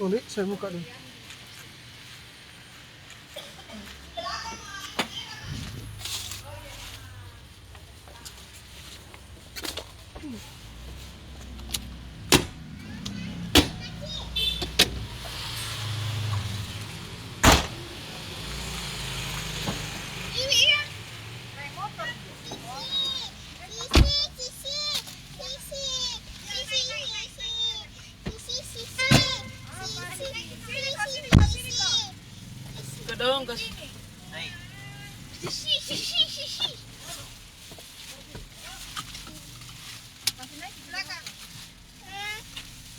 Uli, saya buka dulu. Kedong ke naik.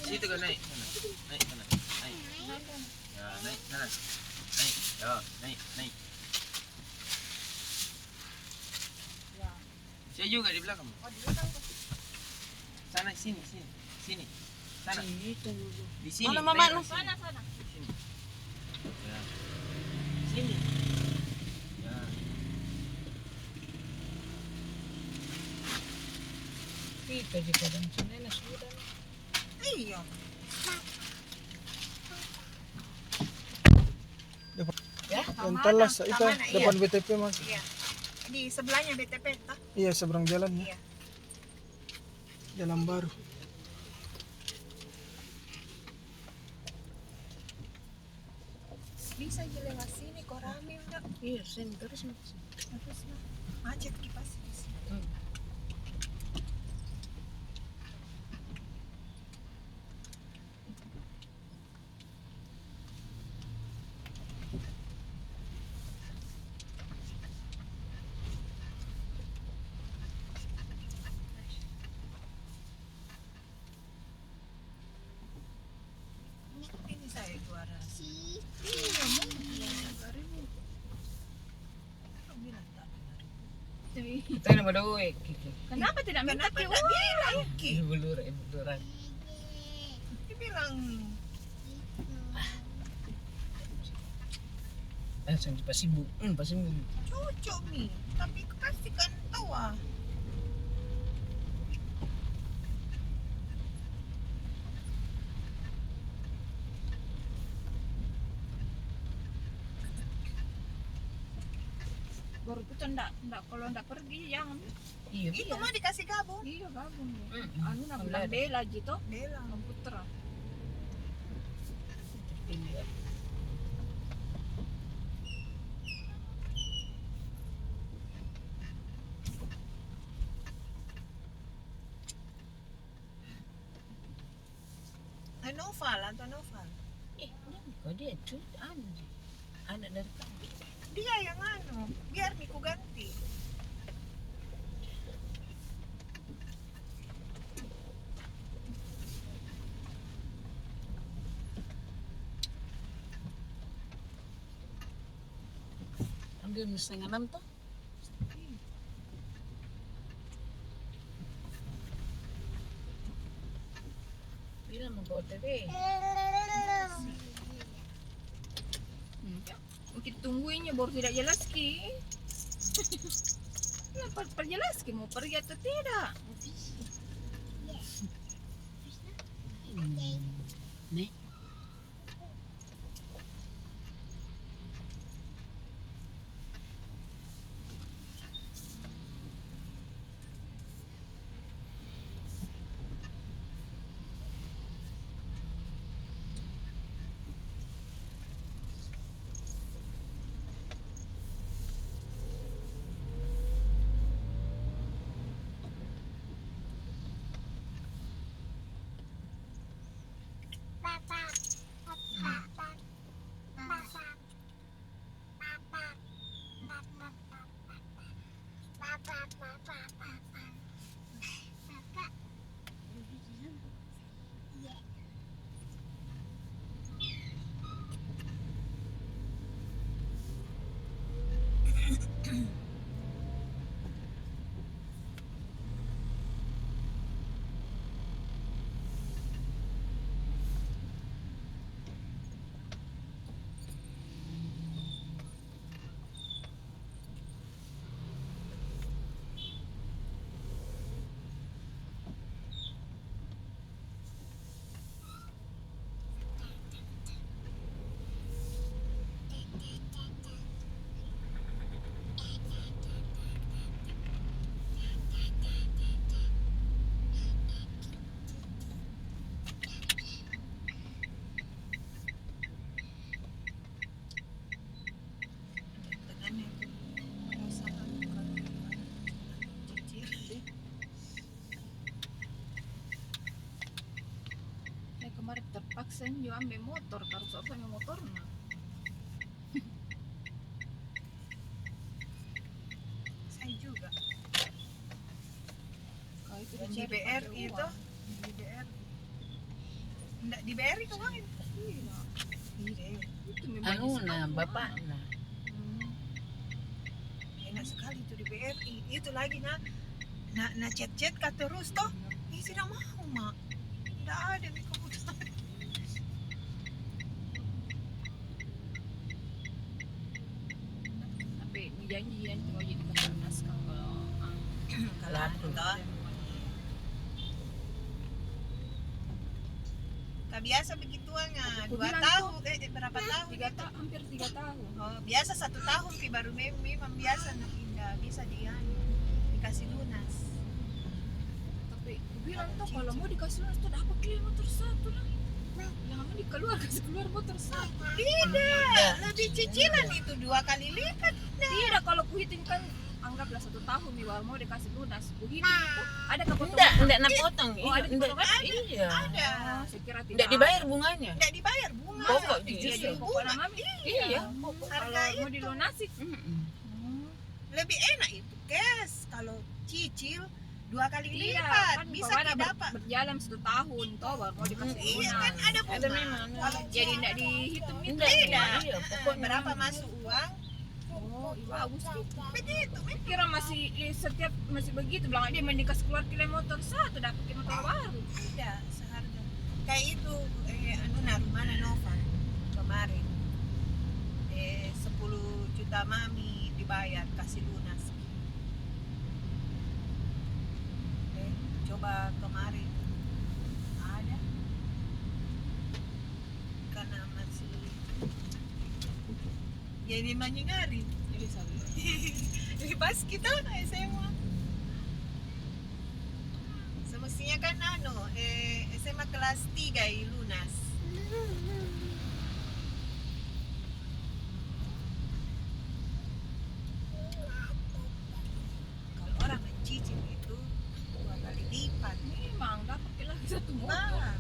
Situ kan naik sana. Naik sana. Naik. Ya, naik sana. Naik. Ya, naik, naik. Saya juga di belakang. Sana sini, sini. Sini. Sana. Di sini. Mana mama lu? Sana, sana. Sini. Ya. Sini. Ya. Kita juga dan sana sudah. Iya. Ya, Yang telas itu Tamana, iya. depan BTP mas. Iya. Di sebelahnya BTP toh? Iya seberang jalan ya. Iya. Jalan baru. Bisa aja lewat sini kok rame udah. iya sini terus. Terus lah. Macet kipas. Ini saya juara. Iya, mungkin 2.000. Kau bilang tak 2.000. Kita nama doe gitu. Kenapa tidak minta ke bilang? Bulur, buluran. Dia bilang Langsung pasibu. Pasibu. cocok nih, tapi pasti kan tahu ah. Baru itu ndak kalau ndak pergi jangan. Iya. Itu mah dikasih gabung. Iya gabung ya. Hmm. Anu nak bilang bela gitu. Bela. Putra. Iya. Anton Noval. Kok dia cuy anak dari kami. Dia yang anu, biar Miku ganti. Ambil 5:30 tuh. Bilang mau bawa TV. Kita tungguinnya baru tidak jelas ki. Kenapa perjelas ki mau pergi atau tidak? Nih. Papa. kemarin terpaksa nyo ambil motor, taruh sofa ambil motor nah. Saya juga. Kalau itu Dan di dicari BRI pakai itu, uang. di BRI. Enggak di BRI kemarin. Iya. Iya. Itu memang Anu sekali nah, uang. bapak nah. Enak sekali itu di BRI. Itu lagi na chat-chat kata terus toh. Ini tidak mau, Mak. Tidak ada di kebutuhan. Tapi janjian cuma jadi kasih naskah kalau Kalau anu toh. Tak biasa begituan ah. Aku 2 bilang tahun, berapa tahun? hampir 3 tahun. Oh, biasa 1 tahun pi baru memang biasa nak pindah bisa dikasih lunas. Tapi aku bilang tuh kalau mau dikasih lunas tuh dapat klaim motor satu lah. Yang aman dikeluar kasih keluar motor satu. Tidak, lebih cicilan itu 2 kali lipat. Tidak, kalau kuhitung kan anggaplah 1 tahun nih baru mau dikasih lunas. Kuhitung itu ada kepotong. Enggak nak potong. Oh, ada potongan? Iya. Ada. Saya kira tidak. Enggak dibayar bunganya. Tidak dibayar bunga. Pokok Iya, justru. jadi pokoknya mami. Iya. Kalau mau dilunasi. Lebih enak itu cash. Kalau cicil 2 kali Iya, lipat kan bisa pokoknya dapat. berjalan 1 tahun toh baru mau dikasih Iya lunas. kan ada bunga. Ada memang. Kalau Jadi tidak dihitung itu. Enggak, Tidak. iya, pokoknya Berapa masuk uang? Oh, iya, bagus gitu. Begitu. Kira masih setiap masih begitu bilang dia main dikasih keluar klaim motor satu dapat klaim motor baru. Tidak seharga. Kayak itu anu Narumana Nova kemarin. 10 juta mami dibayar kasih lunas. Coba kemarin ada karena masih jadi menyingari. Jadi saya Jadi pas kita SMA semestinya kan SMA kelas 3 lunas. Kalau orang mencicil itu 2 kali lipat. memang dapat lagi satu motor. Nah.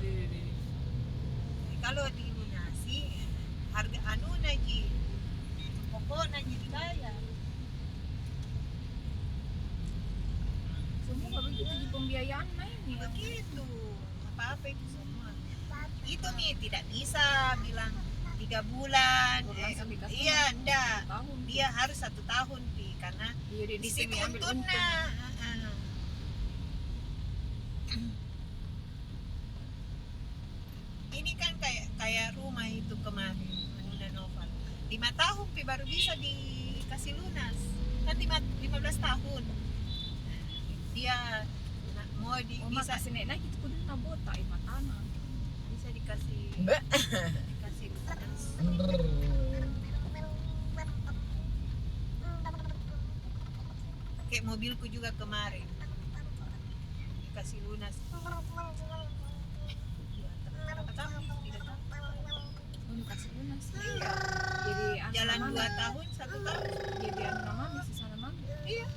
Kalau dilunasi harga anu naji pokok naji dibayar. Semua kalau begitu di pembiayaan naiknya. Begitu apa-apa itu semua itu nih tidak bisa bilang 3 bulan Langsung dikasih iya enggak tahun. dia harus 1 tahun pi karena Iya, dia di situ ambil untungnya ini kan kayak rumah itu kemarin Anuna Noval 5 tahun pi baru bisa dikasih lunas kan 15 tahun dia mau Oh, bisa makasih nenek itu kudu na bota tanah. bisa dikasih Mbak. dikasih lunas. Kayak mobilku juga kemarin dikasih lunas. Berapa tahun? 3 tahun. Oh, kasih lunas. Jadi anu Jalan mami. 2 tahun, 1 tahun. Jadi anu mami sisa mami. Iya.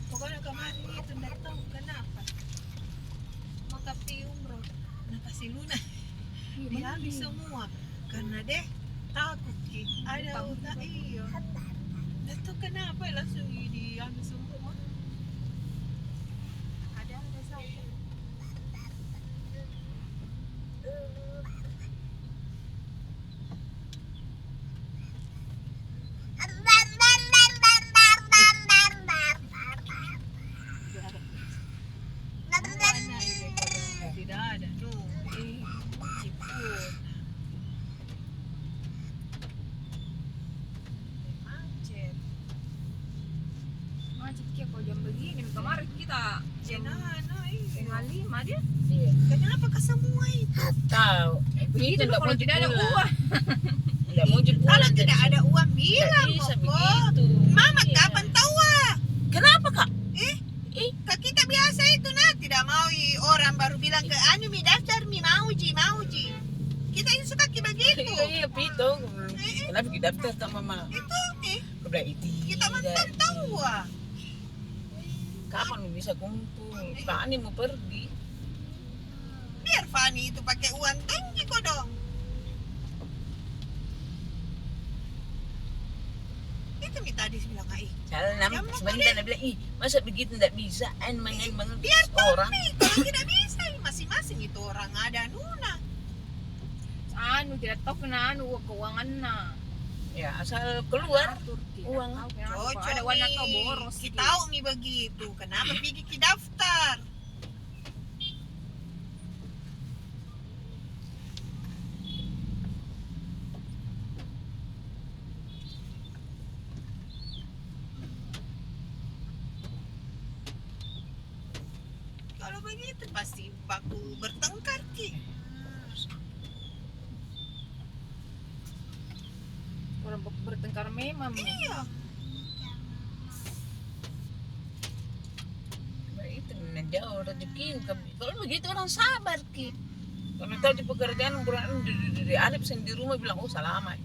Pokoknya kemarin itu nggak tahu kenapa mau tapi umroh nah kasih lunas Iya, dihabis semua karena deh takut Ki. Ada Utang. utang iya nggak tahu kenapa langsung diambil semua ada saya tidak ada ciput macet Macet kia kalau jam begini. Kemarin kita jam iya. 5 dia. Iya. Kenapa ke semua itu? Tahu. Begitu enggak Kalau mau tidak ada pulang. uang. Enggak mau pulang. Kalau tidak ada uang bilang bisa kok. begitu. Mama Iya. kapan tahu ah? Kenapa, Kak? Kak kita biasa itu nah tidak mau orang baru bilang ke anu mi daftar mi mau ji. Kita ini suka kayak begitu. Iya, Pito. Kenapa kita daftar tak Mama? Itu Aku bilang itu. kita mantan tahu ah. kapan lu bisa kumpul? Fani mau pergi. Biar Fani itu pakai uang tinggi kok dong. Itu mi tadi bilang Salah nama Jangan sebentar dia bilang, ih masa begitu tidak bisa? Emang biar orang. kalau tidak bisa masing-masing itu orang ada nuna. Anu tidak tahu kena anu keuangan na. Ya asal keluar. Atur, tidak Uang. tahu kenapa. Cocok Ada warna nih. kau boros. Kita gitu. tahu nih begitu. Kenapa pergi ke daftar? Kalau begitu pasti baku bertengkar ki. Orang bertengkar memang. Iya. Itu jauh rezeki. Kalau begitu orang sabar ki. Kalau tahu di pekerjaan kurang di Arif sendiri di rumah bilang oh selamat.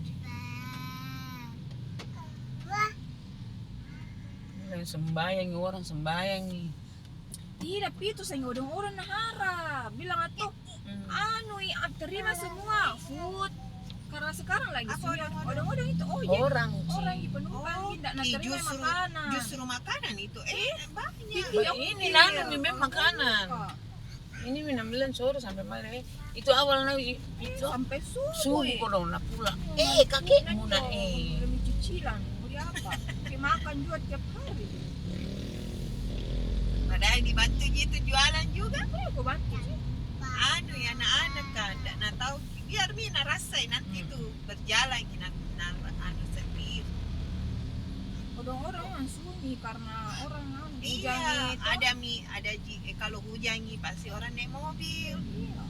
Bilang sembayang orang sembayang nih. Tidak itu saya orang nahara. Bilang atuh anu terima semua food. Karena sekarang lagi Apa semua odong-odong? odong-odong itu iya. Orang Orang yang penumpang tidak nak terima makanan. justru makanan itu banyak. ini nanu memang makanan. Ini minum bilang sore sampai malam. Itu awalnya itu Sampai subuh subuh. kalau nak pulang. Kakek muna Demi cicilan. Mau di apa? Kayak makan juga tiap hari. Padahal dibantu gitu jualan juga. Aku bantu. Anu ya anak-anak kan nak tahu biar mina rasain nanti itu berjalan kita anu sendiri. Orang-orang yang sunyi karena orang anu Iya, hujan itu. ada kalau hujan pasti orang naik mobil, Iya.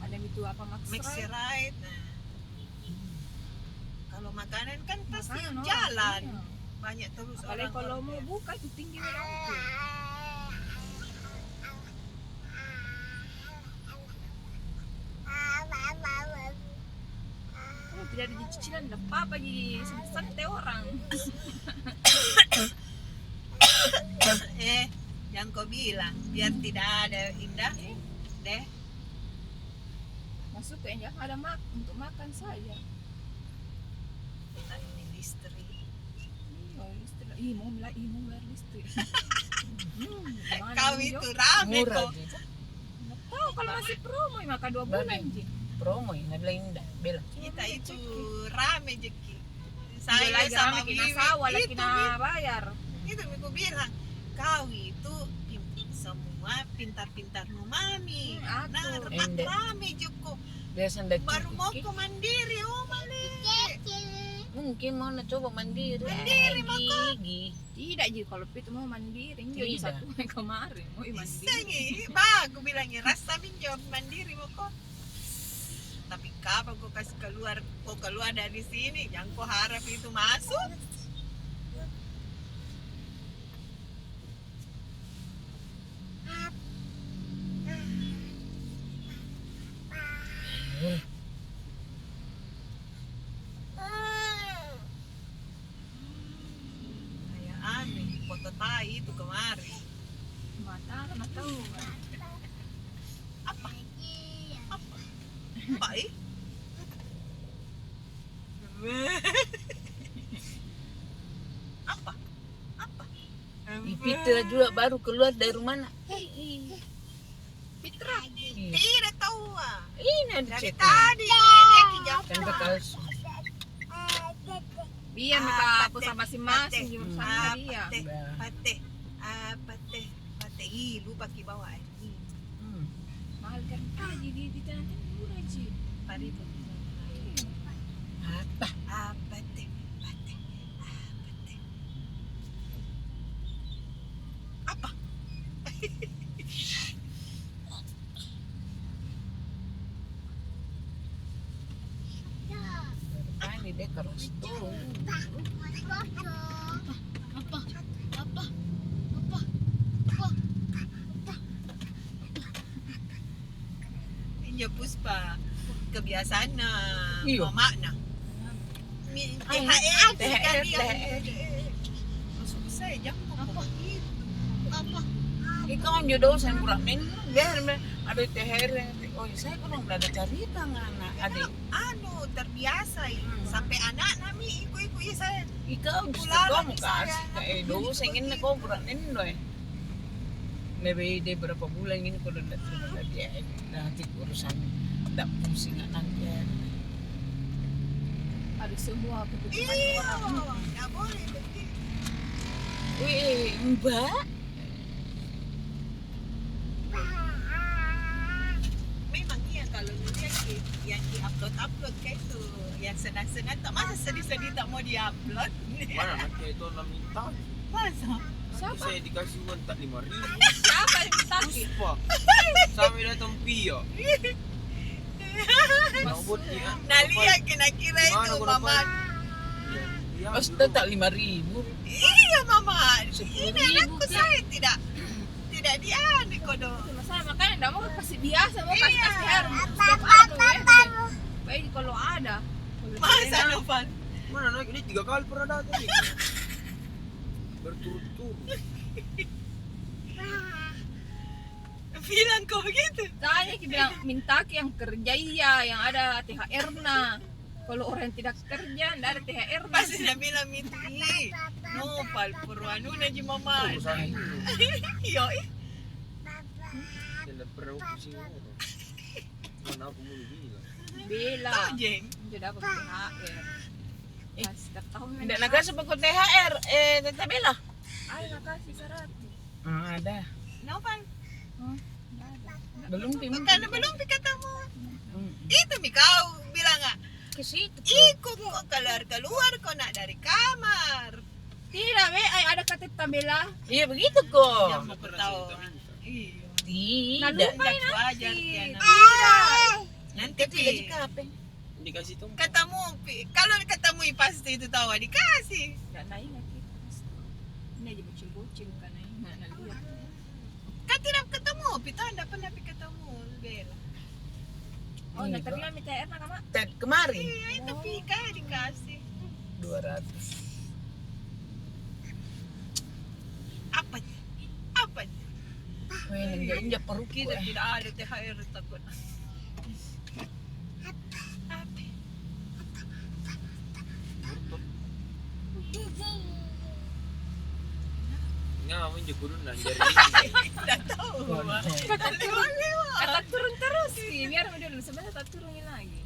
Ada itu apa mix maksudnya? ride. Nah. Kalau makanan kan pasti Makanan orang, jalan. iya. Banyak terus Apalagi orang. kalau mau buka itu tinggi memang itu. Kalau tidak ada cicilan, tidak apa-apa jadi santai orang. Yang kau bilang biar tidak ada indah deh. Masuk kayaknya ada untuk makan saja. Kita ini listrik. Iya, listrik. Mau bayar listrik. Gimana Kau ini, itu Jo? rame murah kok. gitu. Nggak tahu kalau masih promo ya maka 2 bulan Babe. Ji. Promo ya, bilang indah, bela. Kita itu rame jeki. Saya Saya lagi sama rame kena Wiwi sawah lagi itu, kena bayar. itu aku bilang kau itu semua pintar-pintar nu mami. Aku. Nah, Ende. rame Joko. Biasa ndak Baru mau ke mandiri, oh male. mungkin mau nak coba mandiri. Mandiri, Gigi. Tidak Ji, kalau itu mau mandiri. Jadi Tidak. satu yang kemarin mau mandiri. Isangi, bagus bilangnya rasa minjam mandiri mau kok. Tapi kapan kau kasih keluar dari sini, jangan kau harap itu masuk. Kayak aneh, foto tai itu kemarin. Mana tahu. Apa? Apa eh? Apa? Apa? Fitra juga baru keluar dari rumah nak. Fitra. Tidak tahu ah. Ini ada Dari chat. tadi dia kijam. Kan bakal Biar mereka Ah, aku pate, sama masing-masing pate. di Ah, sana dia. pate. Pate. Ih, lupa ki bawa air. Mahal kan di tanah murah Ji. Paribu. apa? Pate. Apa? Ini dia terus tuh. Inja Puspa. Kebiasaan na Iyo. mama na. THR. THR. Susah ya, jangan mau begitu. Ikaw ang jodoh sa kuramin. Biar ada THR. Oh, saya kurang ada cerita ngana. Ada. Ano, terbiasa eh. Sampai anak nami, iku saya. Ikaw gusto Wala ko mo lang kasi. saya. Do sa ingin na ko kuramin do eh. Maybe berapa bulan ini ko doon na dia nanti urusan tak pusing nanti. Ada semua kebutuhan Iya, orang. nggak boleh begitu. Wih, Mbak. Memang iya kalau lihat yang di-upload kayak itu, yang senang-senang tak masa sedih-sedih tak mau di-upload. Mana nanti itu nak minta. Masa? Tapi saya dikasih uang tak 5.000. Siapa yang minta? Sumpah. Sampai datang pia. Nak buat dia. Nah lihat kena kira Gimana itu kau mama. dapat? Ya, Basta tak 5,000. Iya mama. 10.000 Ini anakku kan? saya tidak diani kodo. Cuma saya makanya enggak mau kasih biasa, mau kasih Iya. THR. Setiap anu ya. Baik kalau ada. Kalau Masa tidak, Noval? Mana naik ini 3 kali pernah datang nih. Berturut-turut. Bilang kau begitu. Saya bilang minta ke yang kerja iya, yang ada THR-nya. Kalau orang yang tidak kerja, enggak ada THR. Pasti dia bilang minta. Noval purwanu na di mama. Urusan ini. Yo, Tidak pernah pusing orang. Mana aku mulu bilang. Bila. tahu jeng. Sudah dapat THR. Pas setiap tahun Tidak nagasa pag THR, Tata Bella. Ay, nakasih 100. Ada. Noval, Enggak ada. Belum tim. karena belum pikatamu. Hmm. Itu mi kau bilang nggak? Ke situ. Ikut kok keluar kau nak dari kamar. Tidak, be, ay ada kata tabela. Iya begitu kok. Yang mau ketahuan. Iya. Tidak. Nalupai Tidak wajar nanti. Tiana. Tidak. Nanti Tidak Pi, di kape. Dikasih tuh. katamu Pi, kalau ketemu pasti itu tahu dikasih. Enggak naik lagi. Ini aja bocil-bocil kan ay. Enggak lihat. Kan tidak ketemu, Pi, tahu anda pernah Pi ketemu Bella. Oh, Iya, nah tapi kami THR na kama. Kemarin Iya itu Pi, kayak dikasih. 200. Apa? Apa? Wih, injak perut Kita kita. tidak ada THR takut. Apa? Nggak, mau jekurin dan jari. Tidak tahu. Lewat-lewat. Kata turun terus sih, biar dia dulu sebenarnya tak turunin lagi.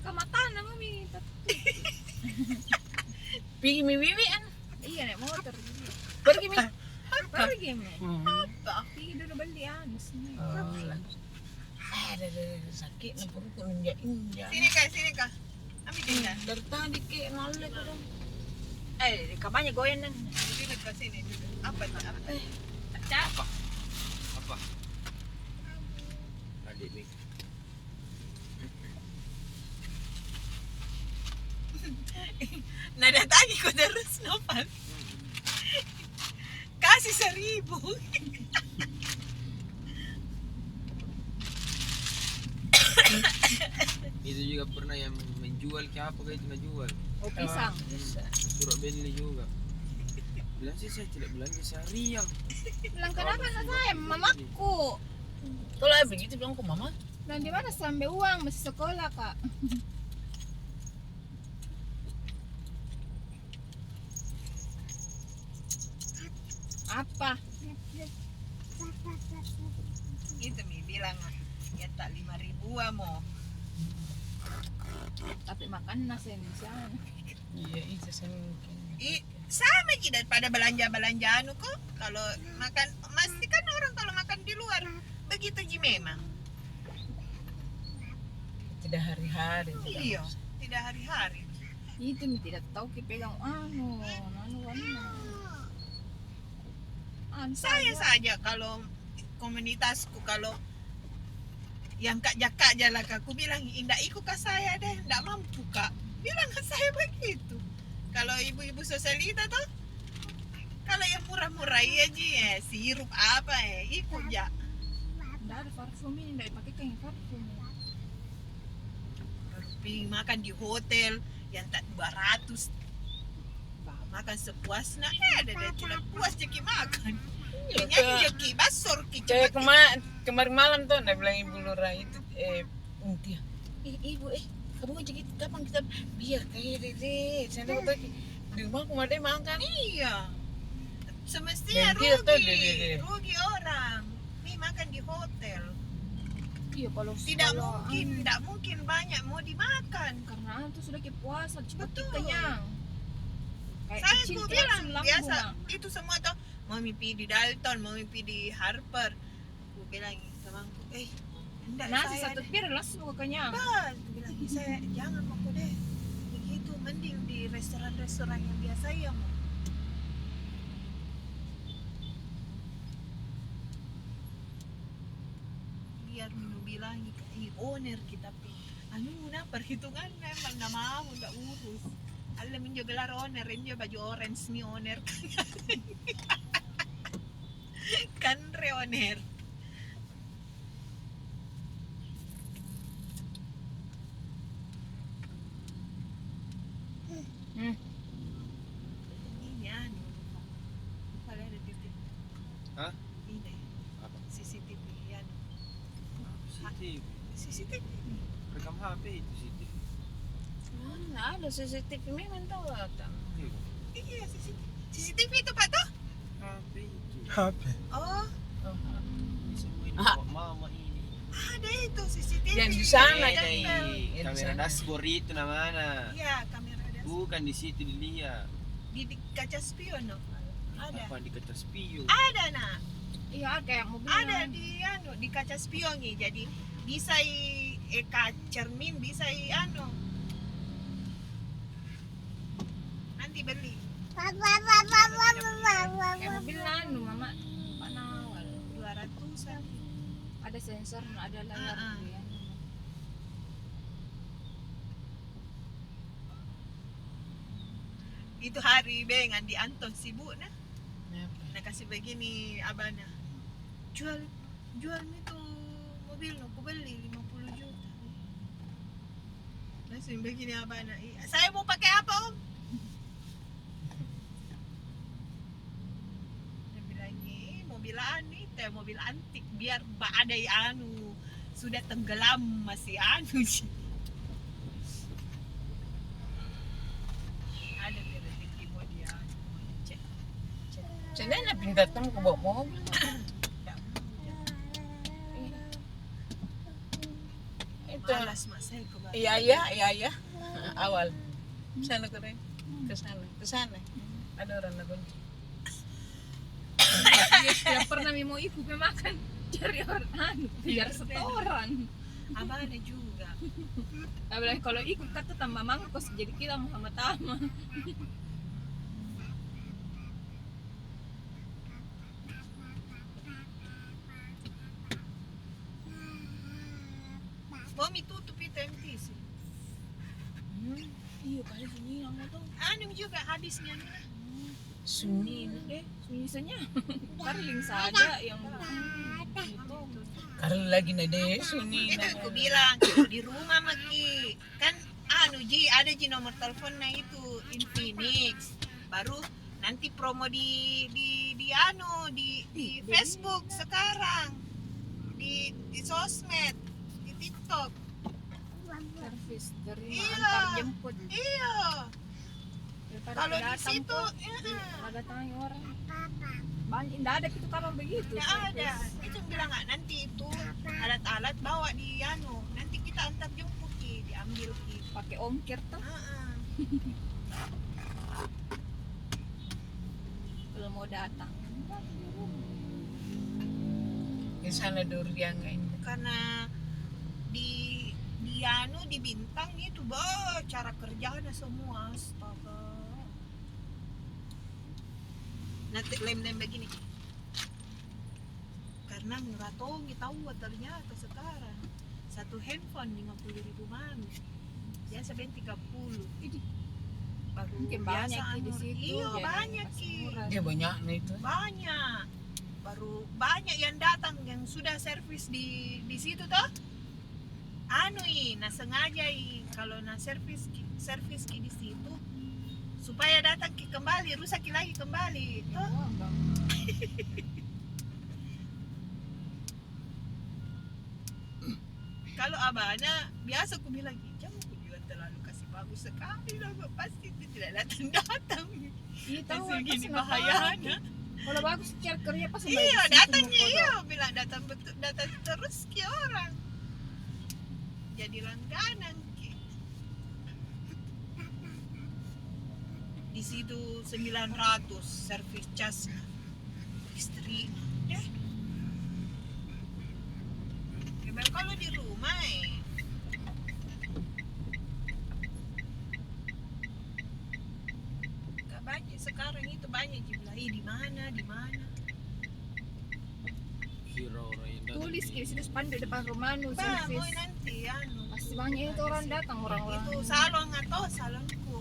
Kamataan na mami. Pergi mi bibi an. Iya naik motor. Pergi mi. Pergi mo. Hmm. Pergi dulu beli anis. Ada sakit na perut ko injak. Sini kak. Ambil dia. Dari tadi ke nolak ko dong. Kampanye goyan nan. Duduk ke sini. Apa? Cak. Apa? Adik nih. Nada tagi ko terus Noval. Kasih 1,000. Itu juga pernah yang menjual kayak apa kayak itu jual. Oh pisang. Surat beli juga. Bilang sih saya tidak belanja seharian. Bilang kenapa na saya? Mamaku. Kalau begitu bilang ke mama. Dan di mana sampai uang masih sekolah kak? Apa? Itu mi bilang ya tak 5.000 mo. Tapi makan nasi Indonesia. Iya, itu saya mungkin. Sama aja daripada belanja anu kok. Kalau makan pasti kan orang kalau makan di luar begitu ji memang. Tidak hari-hari. Iya, tidak hari-hari. Itu mi tidak tahu pegang anu. Saya saja kalau komunitasku kalau yang kak Jaka aja lah kak, aku bilang indah ikut ke saya deh, ndak mampu kak, bilang ke saya begitu. Kalau ibu-ibu sosialita tuh, kalau yang murah-murah iya ji sirup apa ikut ya. Nggak ada parfum ini, nggak dipakai kayak parfum. Pergi makan di hotel yang tak 200, makan sepuasnya ada deh tidak puas jadi makan. Iya, Anjo ki basur ki Kayak cepat. kemarin malam tuh, nah bilang Ibu Lura itu, Untia, Ibu, kamu ngajak kita kapan kita biar kayak dede, saya tahu di rumah aku ada makan. Iya. Semestinya Dan dia tuh, rugi orang. Nih makan di hotel. Iya kalau Tidak kalau- mungkin banyak mau dimakan. karena itu sudah ke puasa cepat Betul. kenyang. Kayak Saya kecil tuh tuh bilang langsung biasa lambung, itu semua tuh mau mimpi di Dalton, mau mimpi di Harper. Aku bilang sama aku, enggak nasi saya satu piring langsung kenyang. Bang, aku bilang saya jangan mau deh begitu, mending di restoran-restoran yang biasa ya mau. Biar minum bilang owner kita pi anu na perhitungan memang nama mau nggak urus alam minjo gelar owner minjo baju orange ni owner kan re owner Hmm. ini anu kalau ada titik Hah? ini Apa? CCTV anu CCTV. CCTV Rekam HP itu CCTV. Mana ada CCTV memang tahu tak? iya CCTV itu pak tuh HP itu. HP. oh Bisa main Ah. bawa mama ini. ada itu CCTV Yang di sana, Eh, kan? dari Yang di kamera sana. dashboard itu namanya. iya kamera ada Bukan di situ dilihat. di kaca spion no? ada Apa di kaca spion? ada nak Iya kayak mobil. ada di kaca spion nih jadi bisa cermin bisa anu nanti beli Kayak mobil anu mama Pak Nawal. 200-an Ada sensor, ada layar Ah, ah. gitu ya. itu hari bengan di Anton sibuk nah Kenapa? nah kasih begini abana jual itu mobil no aku beli 50 juta langsung begini abana saya mau pakai apa om dia bilang mobil anu itu mobil antik biar ada anu sudah tenggelam masih anu sih ada rezeki mau dia cek Saya nak pindah datang ke bawa mobil. Itu. malas mak saya ke bawah. Iya. Awal. Sana ke sana. Ada orang nagunci. Dia tidak pernah mau ikut makan cari orang anu, biar setoran. Abana juga Dia bilang kalau ikut kata tambah mangkos jadi kita Muhammad Tama. Mami tutup itu MTC Iya kali sunyi kamu tuh. anu juga habisnya nih Sunyi. Sunyi saja. Karling saja yang itu. Karena lagi nade sunyi. itu aku bilang di rumah maki kan anu ji ada ji nomor teleponnya itu Infinix baru nanti promo di anu di Facebook sekarang di sosmed di TikTok Servis terima Iya. antar jemput. iya Daripada kalau di datang situ kok, datangi orang. Banyak tidak ada gitu kapan begitu. tidak ada servis. itu bilang nggak nanti itu alat-alat bawa di anu nanti kita antar jemput ki diambil ki Pakai ongkir tuh kalau mau datang. Di sana durian ini. karena di anu di bintang itu cara kerjanya semua astaga nanti lem begini karena ngeratongi tahu ternyata sekarang satu handphone 50.000 mami biasa ben 30 baru Mungkin biasa banyak Ki, di anu. situ, iya jadi banyak pas ki murah. Dia banyak nih itu. banyak baru banyak yang datang yang sudah servis di situ toh anu nah sengaja kalau servis ki di situ supaya datang ki kembali rusak ki lagi kembali toh Wah, Bang. kalau abahnya biasa aku bilang, jangan aku bilang terlalu kasih bagus sekali lah, pasti itu tidak datang. Iya tahu Masih apa gini sih nggak bahayanya. tahu. Kalau bagus cara kerja pas Iya datangnya iya, bilang datang betul datang terus ke orang. Jadi langganan Ki. Di situ 900 servis cas istri deh. Gimana kalau di rumah Gak banyak sekarang itu banyak jumlah di mana Kira orang yang datang tulis di- di situ spanduk depan rumah nu Bah, mau servis. nanti Pasti banyak itu orang datang orang-orang. itu salon atau salonku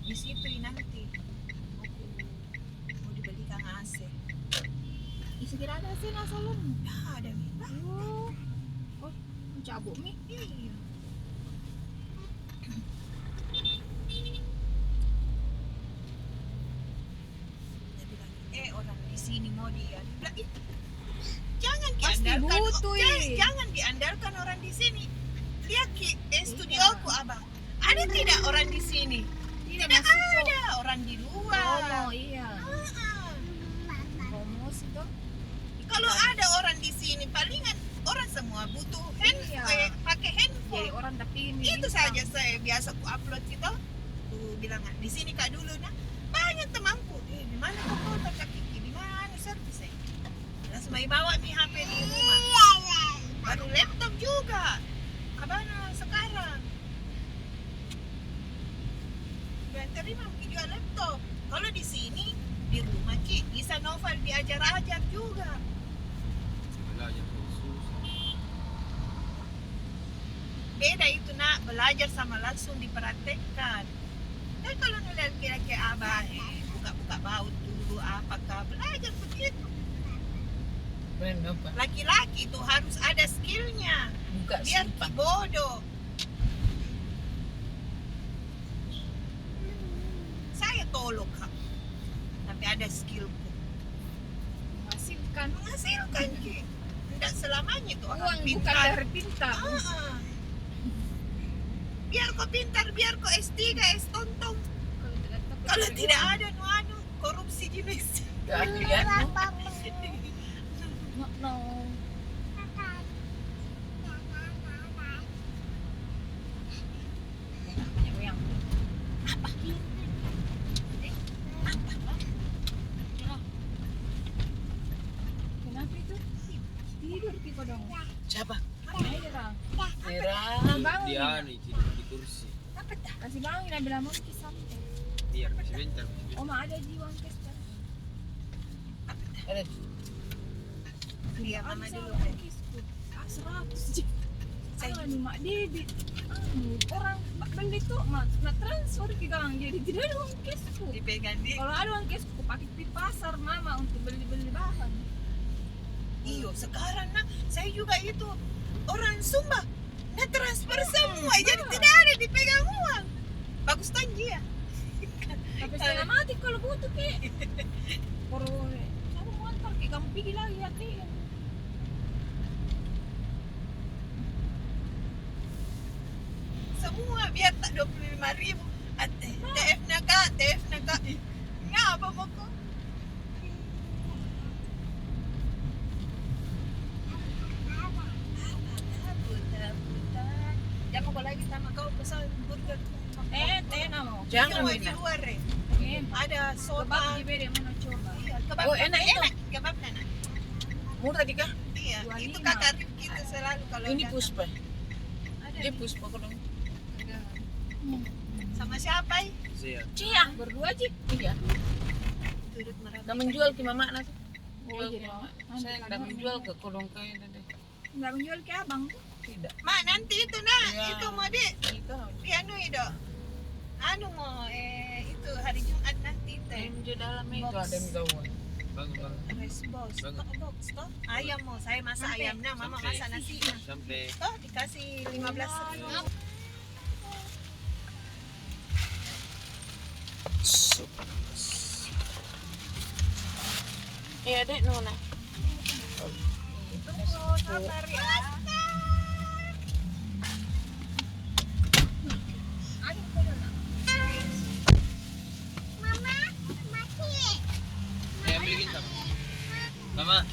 di situ nanti mau dibelikan AC. Isi kira ada sih nasalon. Nah, ada nih. Oh, cabut mi. Iya. Dia bilang, orang di sini mau dia. Bilang, jangan Pasti diandalkan. butuh, Jangan diandalkan orang di sini. Lihat Ki, studioku abang. Ada tidak orang di sini? Tidak ada orang di luar. Promo iya. Ah. Promosi tuh. Kalau ada orang di sini, palingan orang semua butuh pakai Jadi handphone. orang tapi ini Itu saja saya biasa ku upload gitu. Ku bilang di sini kak dulu nah. Banyak temanku. Di mana kau kak Kiki? Di mana servis? Langsung mai bawa nih HP di rumah. Baru laptop juga. Abang sekarang. Biar terima Ki jual laptop. Kalau di sini di rumah Ki bisa novel diajar-ajar juga. belajar khusus. Beda itu nak belajar sama langsung dipraktekkan. Dan kalau ngeliat kira-kira abah buka-buka baut dulu apakah belajar begitu. Keren apa? Laki-laki itu harus ada skillnya. Buka Biar simpan. bodoh. Saya tolong kak. Tapi ada skillku. Menghasilkan Ki. Tidak selamanya itu orang uang bukan pintar. dari pintar. Ah. Biar kau pintar, biar kau S3, S tontong. Kalau tidak ada anu korupsi jenis. Gak lihat no? No. Yang apa? Kenapa itu? Tidur kita dong. Siapa? Mira. Mira. Bangun. Dia nih di kursi. Kasih bangun ya bilang mau kisah. Biar sebentar. Oma ada jiwa kes. Ada. Dia mama dulu. Kisku. 100 saya nih mak debit. Orang beli tuh mak transfer ke gang jadi tidak ada uang kesku. Dipegang di. Kalau ada uang kesku pakai di pasar mama untuk beli bahan. Iyo sekarang nah saya juga itu orang Sumba. Nah transfer semua jadi tidak ada dipegang uang. Bagus tanji ya. Tapi setengah mati kalau butuh ke. Kalau saya mau antar ke kamu pergi lagi hati. Semua biar tak 25.000. TF naga. Ngapa mau kok? Jangan kau lagi sama kau pesan burger. Namo. Jangan Cuma di Mina. luar ada Kebab soto. di beda mana coba. Iya, kebab. Oh, enak itu. Kebab enak. Murah dikah? Iya, 25. itu kakak Rifki itu selalu kalau Ini datang. Puspa. Ada Dia Puspa kalau sama siapa? Saya. Cia. Berdua aja. Iya. Turut merapikan. Udah menjual ke mama nanti. Oh, Jual ke jadi mama. mama. Saya udah menjual ke kolong kayu tadi. Nggak menjual ke abang. Tidak. Mak nanti itu nak, Iya. itu mau di Kita anu itu. Anu mau itu hari Jumat nanti teh. di dalam itu ada yang gawat. Bangun. Rice box, Bangun. box toh. Ayam mau saya masak Sampai. ayamnya, mama Sampai. masak nasinya. Sampai Toh dikasih 15.000. Iya dek Nona. Tunggu sabar ya. Mama,